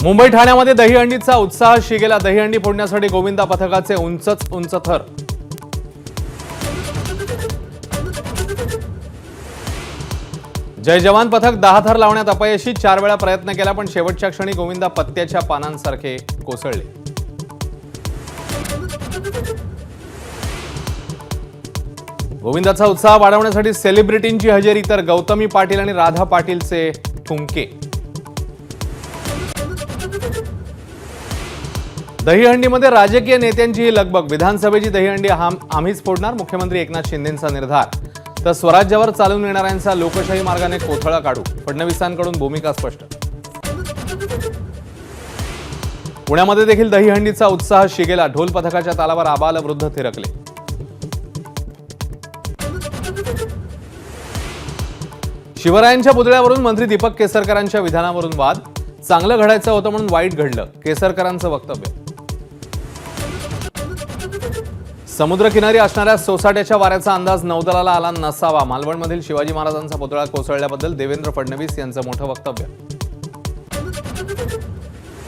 मुंबई ठाण्यामध्ये दहीहंडीचा उत्साह शिगेला. दहीहंडी फोडण्यासाठी गोविंदा पथकाचे उंच थर. जय जवान पथक 10 थर लावण्यात अपयशी. 4 वेळा प्रयत्न केला पण शेवटच्या क्षणी गोविंदा पत्त्याच्या पानांसारखे कोसळले. गोविंदाचा उत्साह वाढवण्यासाठी सेलिब्रिटींची हजेरी तर गौतमी पाटील आणि राधा पाटीलचे ठुमके. दहीहंडीमध्ये राजकीय नेत्यांचीही लगबग. विधानसभेची दहीहंडी आम्हीच फोडणार, मुख्यमंत्री एकनाथ शिंदेंचा निर्धार. तर स्वराज्यावर चालून येणाऱ्यांचा लोकशाही मार्गाने कोथळा काढू, फडणवीसांकडून भूमिका स्पष्ट. पुण्यामध्ये देखील दहीहंडीचा उत्साह शिगेला. ढोल पथकाच्या तालावर आबालवृद्ध थिरकले. शिवरायांच्या पुतळ्यावरून मंत्री दीपक केसरकरांच्या विधानावरून वाद. चांगलं घडायचं होतं म्हणून वाईट घडलं, केसरकरांचं वक्तव्य. समुद्रकिनारी असणाऱ्या सोसाट्याच्या वाऱ्याचा अंदाज नौदलाला आला नसावा. मालवणमधील शिवाजी महाराजांचा पुतळा कोसळल्याबद्दल देवेंद्र फडणवीस यांचं मोठं वक्तव्य.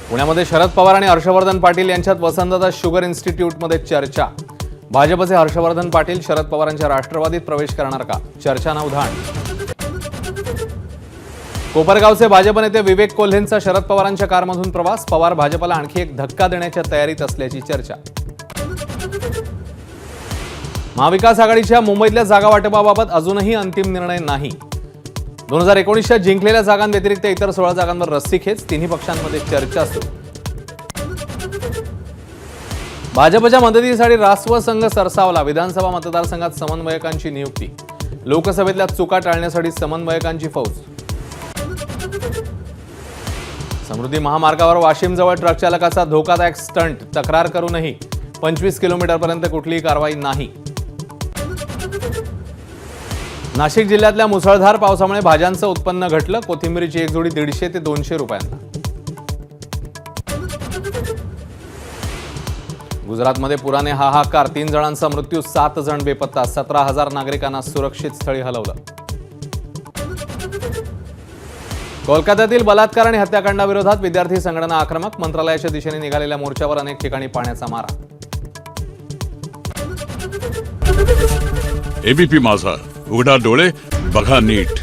पुण्यामध्ये शरद पवार आणि हर्षवर्धन पाटील यांच्यात वसंतदादा शुगर इन्स्टिट्यूटमध्ये चर्चा. भाजपचे हर्षवर्धन पाटील शरद पवारांच्या राष्ट्रवादीत प्रवेश करणार का, चर्चांना उधाण. कोपरगावचे भाजप नेते विवेक कोल्हेंचा शरद पवारांच्या कारमधून प्रवास. पवार भाजपला आणखी एक धक्का देण्याच्या तयारीत असल्याची चर्चा. महाविकास आघाडीच्या मुंबईतल्या जागा वाटपाबाबत अजूनही अंतिम निर्णय नाही. 2019च्या जिंकलेल्या जागांव्यतिरिक्त इतर 16 जागांवर रस्सीखेच. तिन्ही पक्षांमध्ये चर्चा सुरू. भाजपच्या मदतीसाठी रासव संघ सरसावला. विधानसभा मतदारसंघात समन्वयकांची नियुक्ती. लोकसभेतल्या चुका टाळण्यासाठी समन्वयकांची फौज. समृद्धी महामार्गावर वाशिमजवळ ट्रक चालकाचा धोकादायक स्टंट. तक्रार करूनही 25 किलोमीटरपर्यंत कुठलीही कारवाई नाही. नाशिक जिल्ह्यातल्या मुसळधार पावसामुळे भाज्यांचं उत्पन्न घटलं. कोथिंबीरीची एक जोडी 150 ते 200 रुपयांना. गुजरातमध्ये पुराने हाहाकार. 3 जणांचा मृत्यू, 7 जण बेपत्ता. 17,000 नागरिकांना सुरक्षित स्थळी हलवलं. कोलकात्यातील बलात्कार आणि हत्याकांडाविरोधात विद्यार्थी संघटना आक्रमक. मंत्रालयाच्या दिशेने निघालेल्या मोर्चावर अनेक ठिकाणी पाण्याचा मारा. एबीपी माझा, उघडा डोळे बघा नीट.